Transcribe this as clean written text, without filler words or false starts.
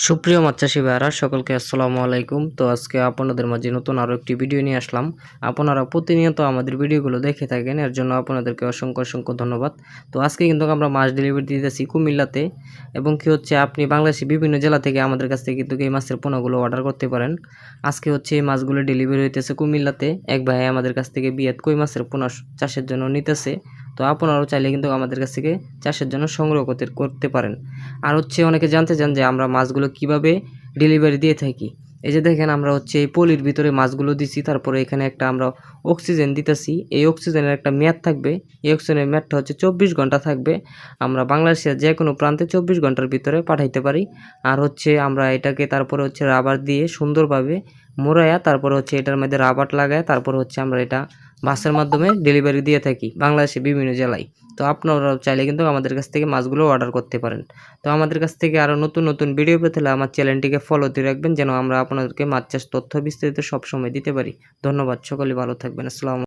সুপ্রিয় মাছ চাষী ভাইয়ারা সকলকে আসসালামু আলাইকুম। তো আজকে আপনাদের মাঝে নতুন আরও একটি ভিডিও নিয়ে আসলাম। আপনারা প্রতিনিয়ত আমাদের ভিডিওগুলো দেখে থাকেন, এর জন্য আপনাদেরকে অসংখ্য অসংখ্য ধন্যবাদ। তো আজকে কিন্তু আমরা মাছ ডেলিভারি দিতেছি কুমিল্লাতে, এবং কি হচ্ছে আপনি বাংলাদেশের বিভিন্ন জেলা থেকে আমাদের কাছ থেকে কিন্তু এই মাছের পোনাগুলো অর্ডার করতে পারেন। আজকে হচ্ছে এই মাছগুলো ডেলিভারি হইতেছে কুমিল্লাতে। এক ভাই আমাদের কাছ থেকে বিয়াত কই মাছের পোনা চাষের জন্য নিতেছে। তো আপনারাও চাইলে কিন্তু আমাদের কাছ থেকে চাষের জন্য সংগ্রহ করতে পারেন। আর হচ্ছে অনেকে জানতে চান যে আমরা মাছগুলো কিভাবে ডেলিভারি দিয়ে থাকি। এই যে দেখেন আমরা হচ্ছে এই পলির ভিতরে মাছগুলো দিছি, তারপরে এখানে একটা আমরা অক্সিজেন দিতেছি। এই অক্সিজেনের একটা মেয়াদ থাকবে, এই অক্সিজেনের মেয়াদটা হচ্ছে 24 ঘন্টা থাকবে। আমরা বাংলাদেশের যে কোনো প্রান্তে 24 ঘন্টার ভিতরে পাঠাইতে পারি। আর হচ্ছে আমরা এটাকে তারপরে হচ্ছে রাবার দিয়ে সুন্দরভাবে মোড়ায়া, তারপরে হচ্ছে এটার মধ্যে রাবার লাগায়, তারপরে হচ্ছে আমরা এটা বাসের মাধ্যমে ডেলিভারি দিয়ে থাকি বাংলাদেশের বিভিন্ন জেলায়। তো আপনারাও চাইলে কিন্তু আমাদের কাছ থেকে মাছগুলো অর্ডার করতে পারেন। তো আমাদের কাছ থেকে আরও নতুন নতুন ভিডিও পেতে হলে আমার চ্যানেলটিকে ফলো দিয়ে রাখবেন, যেন আমরা আপনাদেরকে মাছ চাষ তথ্য বিস্তারিত সবসময় দিতে পারি। ধন্যবাদ, সকলে ভালো থাকবেন। আসসালামু